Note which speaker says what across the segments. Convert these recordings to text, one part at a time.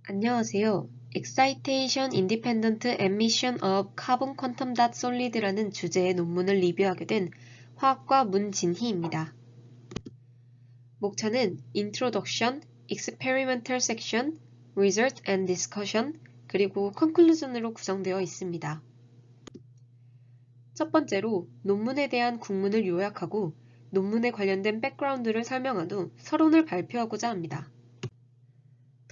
Speaker 1: 안녕하세요. Excitation Independent Emission of Carbon Quantum Dot Solid라는 주제의 논문을 리뷰하게 된 화학과 문진희입니다. 목차는 Introduction, Experimental Section, Result and Discussion, 그리고 Conclusion으로 구성되어 있습니다. 첫 번째로 논문에 대한 국문을 요약하고 논문에 관련된 백그라운드를 설명한 후 서론을 발표하고자 합니다.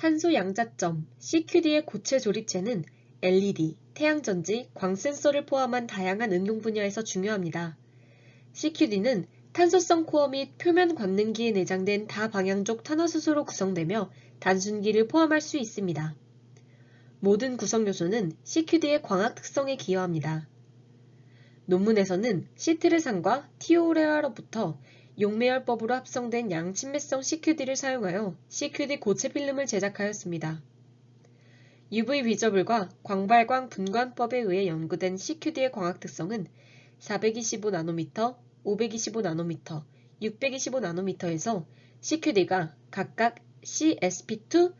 Speaker 1: 탄소 양자점, CQD의 고체 조립체는 LED, 태양전지, 광센서를 포함한 다양한 응용 분야에서 중요합니다. CQD는 탄소성 코어 및 표면 관능기에 내장된 다방향족 탄화수소로 구성되며 단순기를 포함할 수 있습니다. 모든 구성 요소는 CQD의 광학 특성에 기여합니다. 논문에서는 시트르산과 티오레아로부터 용매열법으로 합성된 양친매성 CQD를 사용하여 CQD 고체 필름을 제작하였습니다. UV 비저블과 광발광 분광법에 의해 연구된 CQD의 광학 특성은 425나노미터, 525나노미터, 625나노미터에서 CQD가 각각 CSP2,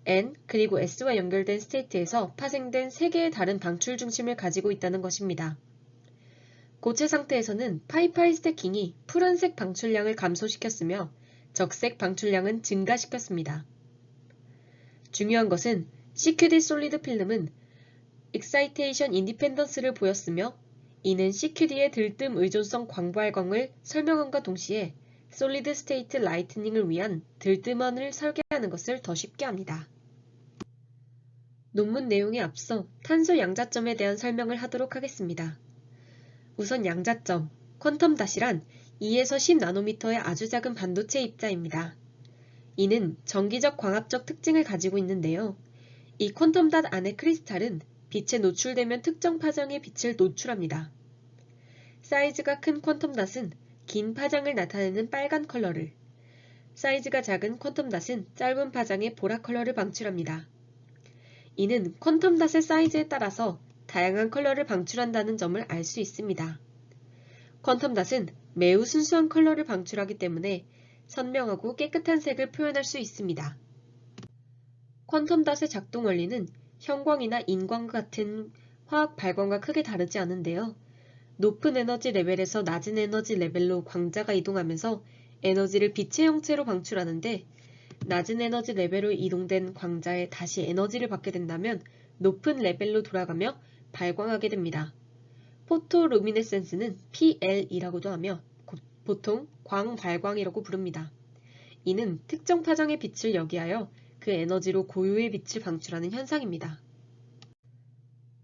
Speaker 1: N 그리고 S와 연결된 스테이트에서 파생된 3개의 다른 방출 중심을 가지고 있다는 것입니다. 고체 상태에서는 파이파이 스태킹이 푸른색 방출량을 감소시켰으며 적색 방출량은 증가시켰습니다. 중요한 것은 CQD 솔리드 필름은 Excitation Independence를 보였으며 이는 CQD의 들뜸 의존성 광발광을 설명함과 동시에 솔리드 스테이트 라이트닝을 위한 들뜸원을 설계하는 것을 더 쉽게 합니다. 논문 내용에 앞서 탄소 양자점에 대한 설명을 하도록 하겠습니다. 우선 양자점, 퀀텀 닷이란 2에서 10나노미터의 아주 작은 반도체 입자입니다. 이는 정기적 광합적 특징을 가지고 있는데요. 이 퀀텀 닷 안의 크리스탈은 빛에 노출되면 특정 파장의 빛을 노출합니다. 사이즈가 큰 퀀텀 닷은 긴 파장을 나타내는 빨간 컬러를, 사이즈가 작은 퀀텀 닷은 짧은 파장의 보라 컬러를 방출합니다. 이는 퀀텀 닷의 사이즈에 따라서 다양한 컬러를 방출한다는 점을 알 수 있습니다. 퀀텀 닷은 매우 순수한 컬러를 방출하기 때문에 선명하고 깨끗한 색을 표현할 수 있습니다. 퀀텀 닷의 작동 원리는 형광이나 인광과 같은 화학 발광과 크게 다르지 않은데요. 높은 에너지 레벨에서 낮은 에너지 레벨로 광자가 이동하면서 에너지를 빛의 형체로 방출하는데 낮은 에너지 레벨로 이동된 광자에 다시 에너지를 받게 된다면 높은 레벨로 돌아가며 발광하게 됩니다. 포토루미네센스는 PL이라고도 하며 보통 광발광이라고 부릅니다. 이는 특정 파장의 빛을 여기하여 그 에너지로 고유의 빛을 방출하는 현상입니다.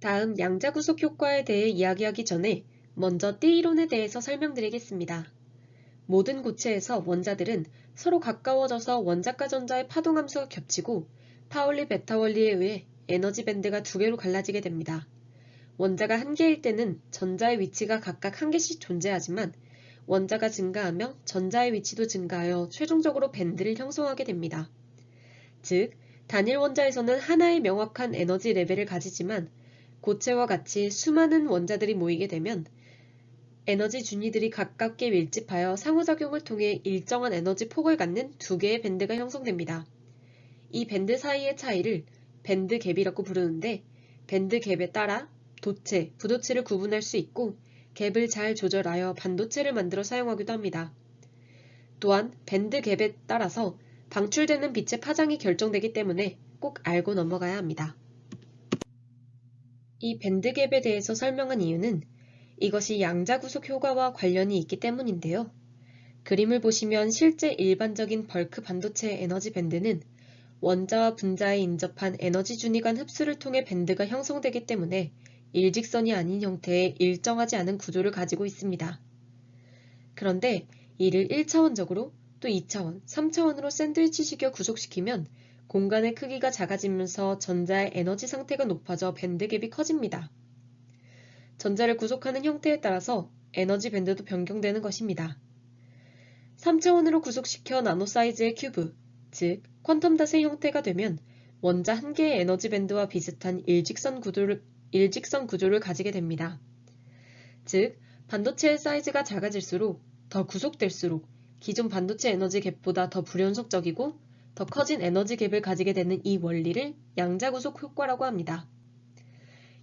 Speaker 1: 다음 양자구속 효과에 대해 이야기하기 전에 먼저 띠 이론에 대해서 설명드리겠습니다. 모든 고체에서 원자들은 서로 가까워져서 원자과 전자의 파동함수가 겹치고 파울리 베타 원리에 의해 에너지 밴드가 2개로 갈라지게 됩니다. 원자가 1개일 때는 전자의 위치가 각각 1개씩 존재하지만 원자가 증가하며 전자의 위치도 증가하여 최종적으로 밴드를 형성하게 됩니다. 즉, 단일 원자에서는 하나의 명확한 에너지 레벨을 가지지만 고체와 같이 수많은 원자들이 모이게 되면 에너지 준위들이 가깝게 밀집하여 상호작용을 통해 일정한 에너지 폭을 갖는 2개의 밴드가 형성됩니다. 이 밴드 사이의 차이를 밴드 갭이라고 부르는데 밴드 갭에 따라 도체, 부도체를 구분할 수 있고 갭을 잘 조절하여 반도체를 만들어 사용하기도 합니다. 또한 밴드 갭에 따라서 방출되는 빛의 파장이 결정되기 때문에 꼭 알고 넘어가야 합니다. 이 밴드 갭에 대해서 설명한 이유는 이것이 양자구속 효과와 관련이 있기 때문인데요. 그림을 보시면 실제 일반적인 벌크 반도체의 에너지 밴드는 원자와 분자에 인접한 에너지 준위 간 흡수를 통해 밴드가 형성되기 때문에 일직선이 아닌 형태의 일정하지 않은 구조를 가지고 있습니다. 그런데 이를 1차원적으로 또 2차원, 3차원으로 샌드위치식에 구속시키면 공간의 크기가 작아지면서 전자의 에너지 상태가 높아져 밴드 갭이 커집니다. 전자를 구속하는 형태에 따라서 에너지 밴드도 변경되는 것입니다. 3차원으로 구속시켜 나노 사이즈의 큐브, 즉 퀀텀 닷의 형태가 되면 원자 1개의 에너지 밴드와 비슷한 일직선 구조를 가지게 됩니다. 즉, 반도체의 사이즈가 작아질수록 더 구속될수록 기존 반도체 에너지 갭보다 더 불연속적이고 더 커진 에너지 갭을 가지게 되는 이 원리를 양자구속 효과라고 합니다.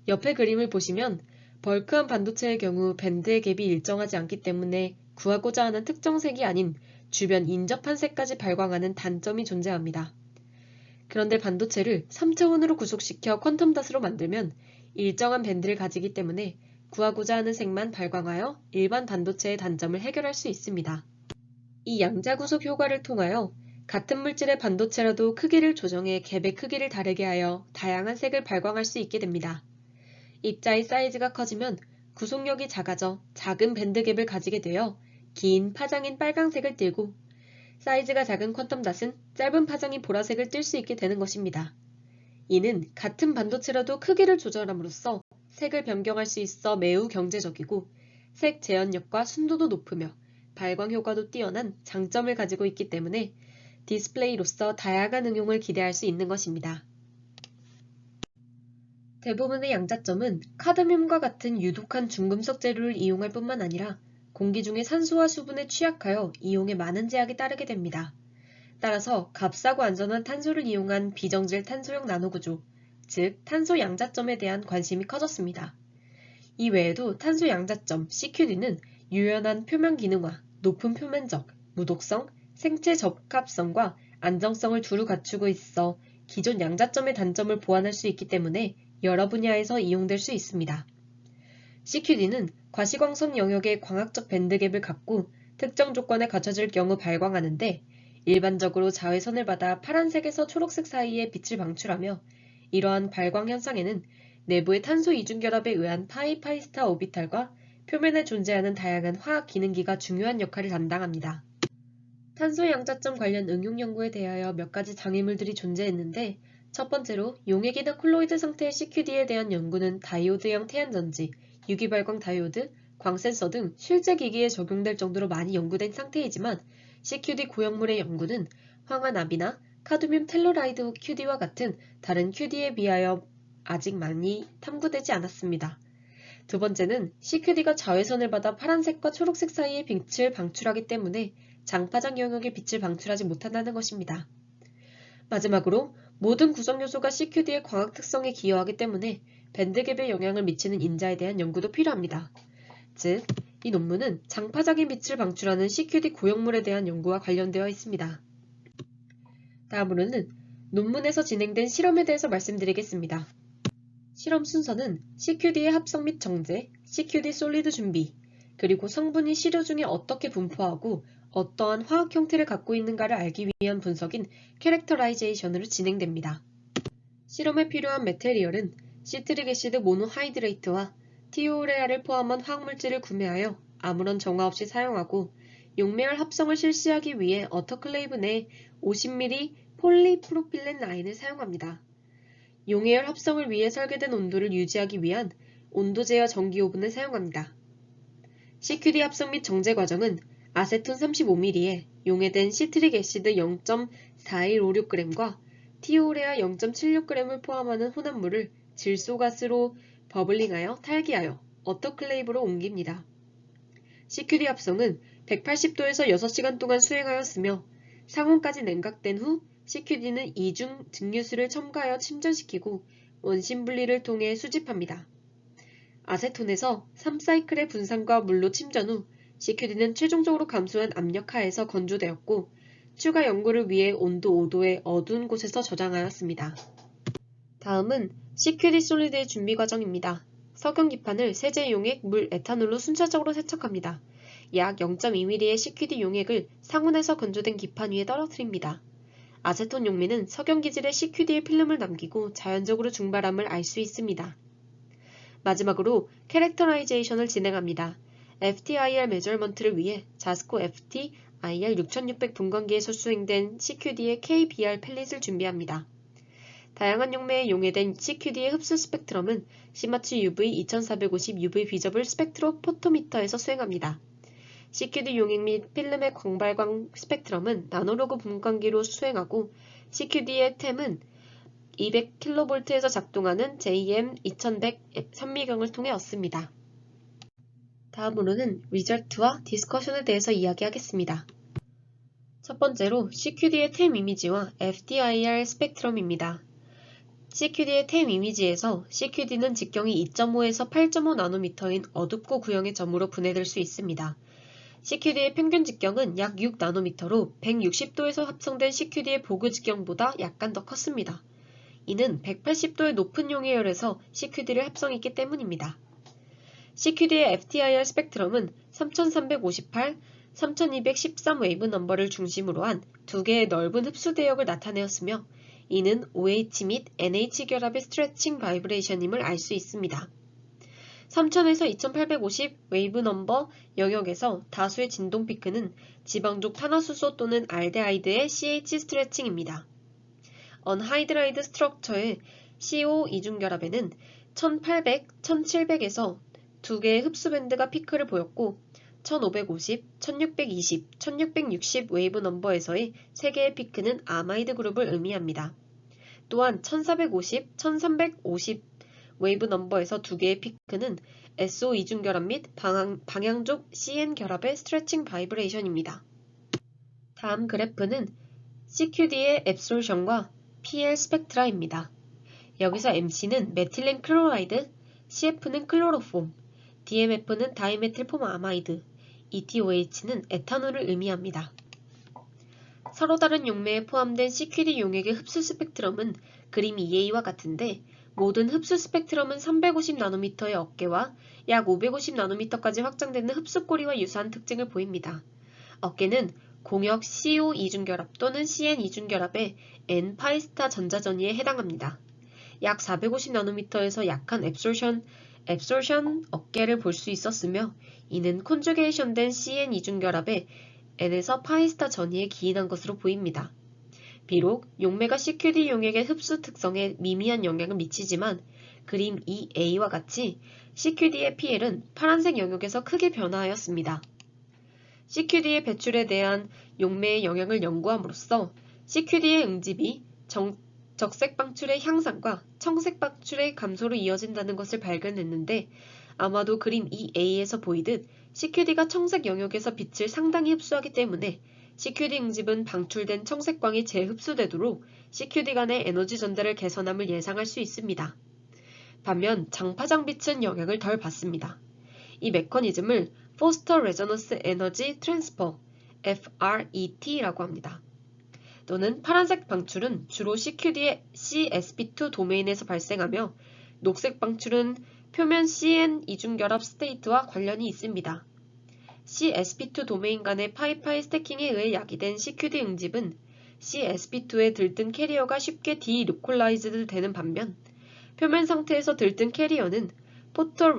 Speaker 1: 옆에 그림을 보시면 벌크한 반도체의 경우 밴드의 갭이 일정하지 않기 때문에 구하고자 하는 특정 색이 아닌 주변 인접한 색까지 발광하는 단점이 존재합니다. 그런데 반도체를 3차원으로 구속시켜 퀀텀 닷으로 만들면 일정한 밴드를 가지기 때문에 구하고자 하는 색만 발광하여 일반 반도체의 단점을 해결할 수 있습니다. 이 양자구속 효과를 통하여 같은 물질의 반도체라도 크기를 조정해 갭의 크기를 다르게 하여 다양한 색을 발광할 수 있게 됩니다. 입자의 사이즈가 커지면 구속력이 작아져 작은 밴드 갭을 가지게 되어 긴 파장인 빨강색을 띠고 사이즈가 작은 퀀텀 닷은 짧은 파장인 보라색을 띨 수 있게 되는 것입니다. 이는 같은 반도체라도 크기를 조절함으로써 색을 변경할 수 있어 매우 경제적이고 색 재현력과 순도도 높으며 발광 효과도 뛰어난 장점을 가지고 있기 때문에 디스플레이로서 다양한 응용을 기대할 수 있는 것입니다. 대부분의 양자점은 카드뮴과 같은 유독한 중금속 재료를 이용할 뿐만 아니라 공기 중의 산소와 수분에 취약하여 이용에 많은 제약이 따르게 됩니다. 따라서 값싸고 안전한 탄소를 이용한 비정질 탄소형 나노구조, 즉 탄소 양자점에 대한 관심이 커졌습니다. 이 외에도 탄소 양자점 CQD는 유연한 표면 기능화, 높은 표면적, 무독성, 생체 적합성과 안정성을 두루 갖추고 있어 기존 양자점의 단점을 보완할 수 있기 때문에 여러 분야에서 이용될 수 있습니다. CQD는 과시광선 영역의 광학적 밴드갭을 갖고 특정 조건에 갖춰질 경우 발광하는데 일반적으로 자외선을 받아 파란색에서 초록색 사이에 빛을 방출하며 이러한 발광 현상에는 내부의 탄소 이중결합에 의한 파이스타 오비탈과 표면에 존재하는 다양한 화학 기능기가 중요한 역할을 담당합니다. 탄소 양자점 관련 응용 연구에 대하여 몇 가지 장애물들이 존재했는데 첫 번째로 용액이나 콜로이드 상태의 CQD에 대한 연구는 다이오드형 태양전지, 유기발광 다이오드, 광센서 등 실제 기기에 적용될 정도로 많이 연구된 상태이지만 CQD 고형물의 연구는 황화납이나 카드뮴 텔루라이드 QD와 같은 다른 QD에 비하여 아직 많이 탐구되지 않았습니다. 두 번째는 CQD가 자외선을 받아 파란색과 초록색 사이에 빛을 방출하기 때문에 장파장 영역의 빛을 방출하지 못한다는 것입니다. 마지막으로 모든 구성 요소가 CQD의 광학 특성에 기여하기 때문에 밴드갭에 영향을 미치는 인자에 대한 연구도 필요합니다. 즉, 이 논문은 장파적인 빛을 방출하는 CQD 고형물에 대한 연구와 관련되어 있습니다. 다음으로는 논문에서 진행된 실험에 대해서 말씀드리겠습니다. 실험 순서는 CQD의 합성 및 정제, CQD 솔리드 준비, 그리고 성분이 시료 중에 어떻게 분포하고 어떠한 화학 형태를 갖고 있는가를 알기 위한 분석인 캐렉터라이제이션으로 진행됩니다. 실험에 필요한 메테리얼은 시트릭 애시드 모노하이드레이트와 티오레아를 포함한 화학물질을 구매하여 아무런 정화 없이 사용하고 용매열 합성을 실시하기 위해 어터클레이브 내 50ml 폴리프로필렌 라인을 사용합니다. 용해열 합성을 위해 설계된 온도를 유지하기 위한 온도 제어 전기 오븐을 사용합니다. CQD 합성 및 정제 과정은 아세톤 35ml에 용해된 시트릭 애시드 0.4156g과 티오레아 0.76g을 포함하는 혼합물을 질소가스로 버블링하여 탈기하여 어터클레이브로 옮깁니다. CQD 합성은 180도에서 6시간 동안 수행하였으며 상온까지 냉각된 후 CQD는 이중 증류수를 첨가하여 침전시키고 원심 분리를 통해 수집합니다. 아세톤에서 3사이클의 분산과 물로 침전 후 CQD는 최종적으로 감소한 압력 하에서 건조되었고 추가 연구를 위해 온도 5도의 어두운 곳에서 저장하였습니다. 다음은 CQD 솔리드의 준비 과정입니다. 석영기판을 세제 용액, 물, 에탄올로 순차적으로 세척합니다. 약 0.2ml의 CQD 용액을 상온에서 건조된 기판 위에 떨어뜨립니다. 아세톤 용매는 석영기질에 CQD의 필름을 남기고 자연적으로 증발함을 알 수 있습니다. 마지막으로 캐렉터라이제이션을 진행합니다. FTIR 메저먼트를 위해 자스코 FTIR 6600 분광기에서 수행된 CQD의 KBR 펠릿을 준비합니다. 다양한 용매에 용해된 CQD의 흡수 스펙트럼은 시마츠 UV 2450 UV 비저블 스펙트로 포토미터에서 수행합니다. CQD 용액 및 필름의 광발광 스펙트럼은 나노로그 분광기로 수행하고 CQD의 템은 200kV에서 작동하는 JM2100 선미경을 통해 얻습니다. 다음으로는 리절트와 디스커션에 대해서 이야기하겠습니다. 첫 번째로 CQD의 템 이미지와 FDIR 스펙트럼입니다. CQD의 템 이미지에서 CQD는 직경이 2.5에서 8.5 나노미터인 어둡고 구형의 점으로 분해될 수 있습니다. CQD의 평균 직경은 약 6 나노미터로 160도에서 합성된 CQD의 보그 직경보다 약간 더 컸습니다. 이는 180도의 높은 용해열에서 CQD를 합성했기 때문입니다. CQD의 FTIR 스펙트럼은 3358, 3213 웨이브 넘버를 중심으로 한 두 개의 넓은 흡수 대역을 나타내었으며 이는 OH 및 NH 결합의 스트레칭 바이브레이션임을 알 수 있습니다. 3000에서 2850 웨이브 넘버 영역에서 다수의 진동 피크는 지방족 탄화수소 또는 알데하이드의 CH 스트레칭입니다. 언하이드라이드 스트럭처의 CO 이중결합에는 1800, 1700에서 두 개의 흡수 밴드가 피크를 보였고 1550, 1620, 1660 웨이브 넘버에서의 세 개의 피크는 아마이드 그룹을 의미합니다. 또한 1450, 1350 웨이브 넘버에서 두 개의 피크는 SO 이중결합 및 방향족 CN 결합의 스트레칭 바이브레이션입니다. 다음 그래프는 CQD의 앱솔션과 PL 스펙트라입니다. 여기서 MC는 메틸렌 클로라이드, CF는 클로로폼, DMF는 다이메틸폼 아마이드, ETOH는 에탄올을 의미합니다. 서로 다른 용매에 포함된 CQD 용액의 흡수 스펙트럼은 그림 2A와 같은데 모든 흡수 스펙트럼은 350 나노미터의 어깨와 약 550 나노미터까지 확장되는 흡수꼬리와 유사한 특징을 보입니다. 어깨는 공역 CO 이중결합 또는 CN 이중결합의 N-파이스타 전자전이에 해당합니다. 약 450 나노미터에서 약한 앱솔션 어깨를 볼 수 있었으며 이는 콘주게이션된 CN 이중결합의 N에서 파이스타 전이에 기인한 것으로 보입니다. 비록 용매가 CQD 용액의 흡수 특성에 미미한 영향을 미치지만 그림 2A와 같이 CQD의 PL은 파란색 영역에서 크게 변화하였습니다. CQD의 배출에 대한 용매의 영향을 연구함으로써 CQD의 응집이 적색 방출의 향상과 청색 방출의 감소로 이어진다는 것을 발견했는데 아마도 그림 2A에서 보이듯 CQD가 청색 영역에서 빛을 상당히 흡수하기 때문에 CQD 응집은 방출된 청색광이 재흡수되도록 CQD 간의 에너지 전달을 개선함을 예상할 수 있습니다. 반면 장파장 빛은 영향을 덜 받습니다. 이 메커니즘을 포스터 레저넌스 에너지 트랜스퍼 FRET라고 합니다. 또는 파란색 방출은 주로 CQD의 CSP2 도메인에서 발생하며 녹색 방출은 표면 CN 이중결합 스테이트와 관련이 있습니다. CSP2 도메인 간의 파이파이 스태킹에 의해 야기된 CQD 응집은 CSP2의 들뜬 캐리어가 쉽게 디로콜라이즈드 되는 반면 표면 상태에서 들뜬 캐리어는 포터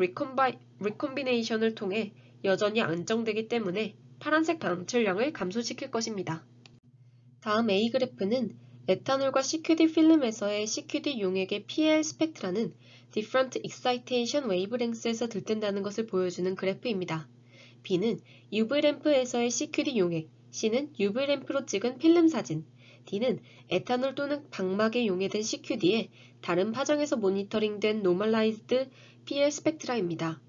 Speaker 1: 리콤비네이션을 통해 여전히 안정되기 때문에 파란색 방출량을 감소시킬 것입니다. 다음 A 그래프는 에탄올과 CQD 필름에서의 CQD 용액의 PL 스펙트라는 Different Excitation Wavelength에서 들뜬다는 것을 보여주는 그래프입니다. B는 UV램프에서의 CQD 용액, C는 UV램프로 찍은 필름 사진, D는 에탄올 또는 방막에 용해된 CQD의 다른 파장에서 모니터링된 Normalized PL 스펙트라입니다.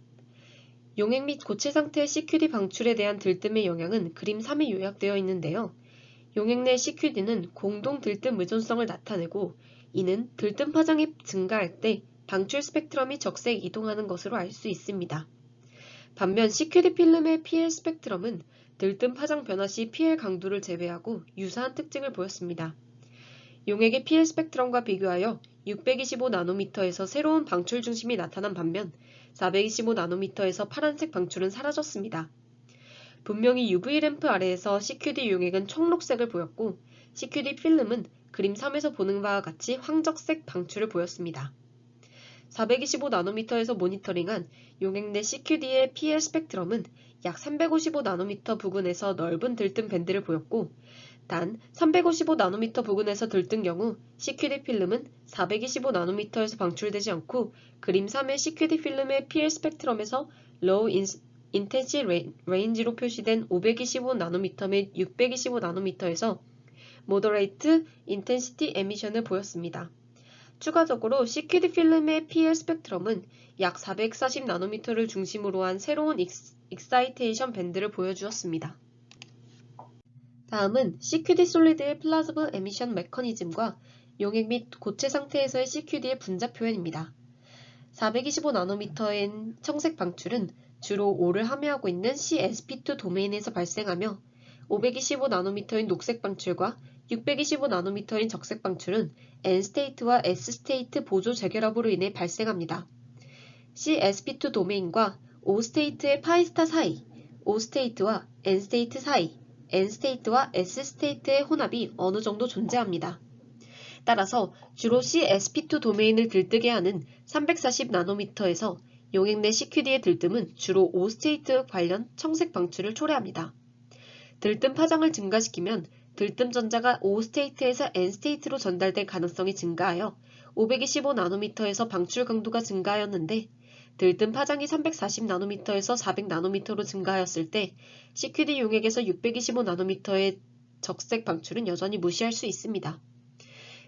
Speaker 1: 용액 및 고체 상태의 CQD 방출에 대한 들뜸의 영향은 그림 3에 요약되어 있는데요. 용액 내 CQD는 공동 들뜸 의존성을 나타내고 이는 들뜸 파장이 증가할 때 방출 스펙트럼이 적색 이동하는 것으로 알 수 있습니다. 반면 CQD 필름의 PL 스펙트럼은 들뜸 파장 변화 시 PL 강도를 제외하고 유사한 특징을 보였습니다. 용액의 PL 스펙트럼과 비교하여 625 나노미터에서 새로운 방출 중심이 나타난 반면 425 나노미터에서 파란색 방출은 사라졌습니다. 분명히 UV 램프 아래에서 CQD 용액은 청록색을 보였고 CQD 필름은 그림 3에서 보는 바와 같이 황적색 방출을 보였습니다. 425 나노미터에서 모니터링한 용액 내 CQD의 PL 스펙트럼은 약 355 나노미터 부근에서 넓은 들뜬 밴드를 보였고 단 355 나노미터 부근에서 들뜬 경우 CQD 필름은 425 나노미터에서 방출되지 않고 그림 3의 CQD 필름의 PL 스펙트럼에서 Low Intensity Range로 표시된 525 나노미터 및 625 나노미터에서 Moderate Intensity Emission을 보였습니다. 추가적으로 CQD 필름의 PL 스펙트럼은 약 440 나노미터를 중심으로 한 새로운 익사이테이션 밴드를 보여주었습니다. 다음은 CQD 솔리드의 플라즈마 에미션 메커니즘과 용액 및 고체 상태에서의 CQD의 분자 표현입니다. 425나노미터인 청색 방출은 주로 O를 함유하고 있는 CsP2 도메인에서 발생하며 525나노미터인 녹색 방출과 625나노미터인 적색 방출은 N스테이트와 S스테이트 보조 재결합으로 인해 발생합니다. CsP2 도메인과 O스테이트의 파이스타 사이, O스테이트와 N스테이트 사이, N스테이트와 S스테이트의 혼합이 어느 정도 존재합니다. 따라서 주로 CsP2 도메인을 들뜨게 하는 340나노미터에서 용액 내 CQD의 들뜸은 주로 O스테이트 관련 청색 방출을 초래합니다. 들뜸 파장을 증가시키면 들뜸 전자가 O스테이트에서 N스테이트로 전달될 가능성이 증가하여 525나노미터에서 방출 강도가 증가하였는데 들뜸 파장이 340나노미터에서 400나노미터로 증가하였을 때 CQD 용액에서 625나노미터의 적색 방출은 여전히 무시할 수 있습니다.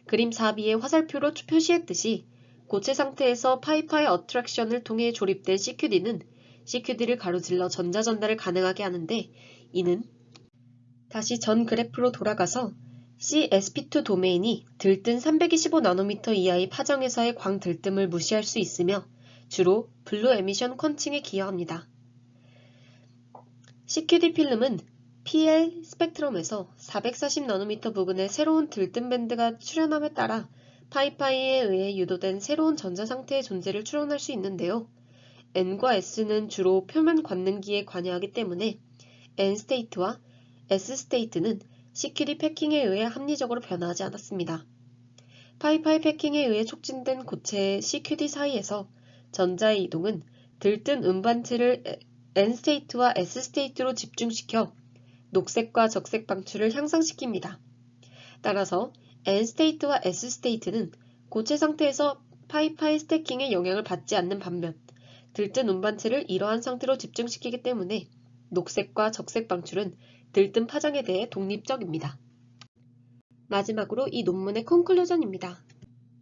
Speaker 1: 그림 4b의 화살표로 표시했듯이 고체 상태에서 파이파이 어트랙션을 통해 조립된 CQD는 CQD를 가로질러 전자 전달을 가능하게 하는데 이는 다시 전 그래프로 돌아가서 CsP2 도메인이 들뜬 325나노미터 이하의 파장에서의 광 들뜸을 무시할 수 있으며 주로 블루 에미션 퀀칭에 기여합니다. CQD 필름은 PL 스펙트럼에서 440나노미터 부근에 새로운 들뜸 밴드가 출현함에 따라 파이파이에 의해 유도된 새로운 전자 상태의 존재를 추론할 수 있는데요. N과 S는 주로 표면 관능기에 관여하기 때문에 N스테이트와 S스테이트는 CQD 패킹에 의해 합리적으로 변화하지 않았습니다. 파이파이 패킹에 의해 촉진된 고체의 CQD 사이에서 전자의 이동은 들뜬 음반체를 N스테이트와 S스테이트로 집중시켜 녹색과 적색 방출을 향상시킵니다. 따라서 N스테이트와 S스테이트는 고체 상태에서 파이파이 스태킹의 영향을 받지 않는 반면 들뜬 운반체를 이러한 상태로 집중시키기 때문에 녹색과 적색 방출은 들뜬 파장에 대해 독립적입니다. 마지막으로 이 논문의 컨클루전입니다.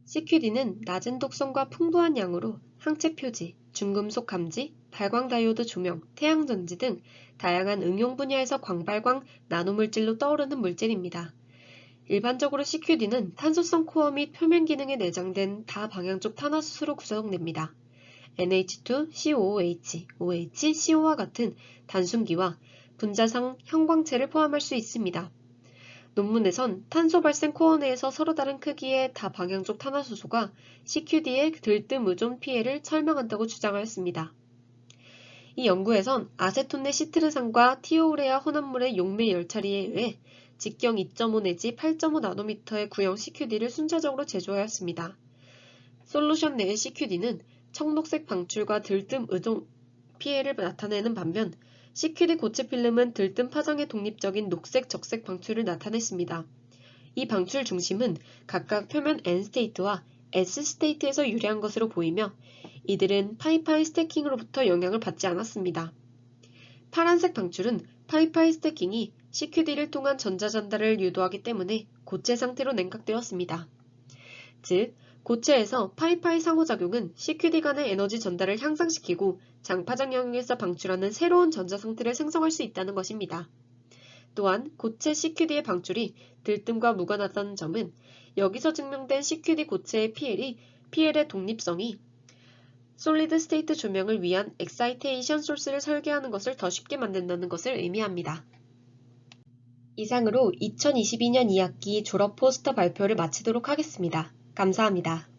Speaker 1: CQD는 낮은 독성과 풍부한 양으로 항체 표지, 중금속 감지, 발광 다이오드 조명, 태양전지 등 다양한 응용 분야에서 광발광 나노물질로 떠오르는 물질입니다. 일반적으로 CQD는 탄소성 코어 및 표면 기능에 내장된 다방향적 탄화수소로 구성됩니다. NH2, COOH, OH, CO와 같은 단순기와 분자상 형광체를 포함할 수 있습니다. 논문에선 탄소 발생 코어 내에서 서로 다른 크기의 다방향적 탄화수소가 CQD의 들뜸 의존 피해를 설명한다고 주장하였습니다. 이 연구에선 아세톤 내 시트르산과 티오우레아 혼합물의 용매 열처리에 의해 직경 2.5 내지 8.5 나노미터의 구형 CQD를 순차적으로 제조하였습니다. 솔루션 내의 CQD는 청록색 방출과 들뜸 의존 피해를 나타내는 반면 CQD 고체 필름은 들뜸 파장의 독립적인 녹색, 적색 방출을 나타냈습니다. 이 방출 중심은 각각 표면 N스테이트와 S스테이트에서 유래한 것으로 보이며 이들은 파이파이 스태킹으로부터 영향을 받지 않았습니다. 파란색 방출은 파이파이 스태킹이 CQD를 통한 전자 전달을 유도하기 때문에 고체 상태로 냉각되었습니다. 즉, 고체에서 파이파이 상호작용은 CQD 간의 에너지 전달을 향상시키고 장파장 영역에서 방출하는 새로운 전자 상태를 생성할 수 있다는 것입니다. 또한 고체 CQD의 방출이 들뜸과 무관하다는 점은 여기서 증명된 CQD 고체의 PL의 독립성이 솔리드 스테이트 조명을 위한 엑사이테이션 소스를 설계하는 것을 더 쉽게 만든다는 것을 의미합니다. 이상으로 2022년 2학기 졸업 포스터 발표를 마치도록 하겠습니다. 감사합니다.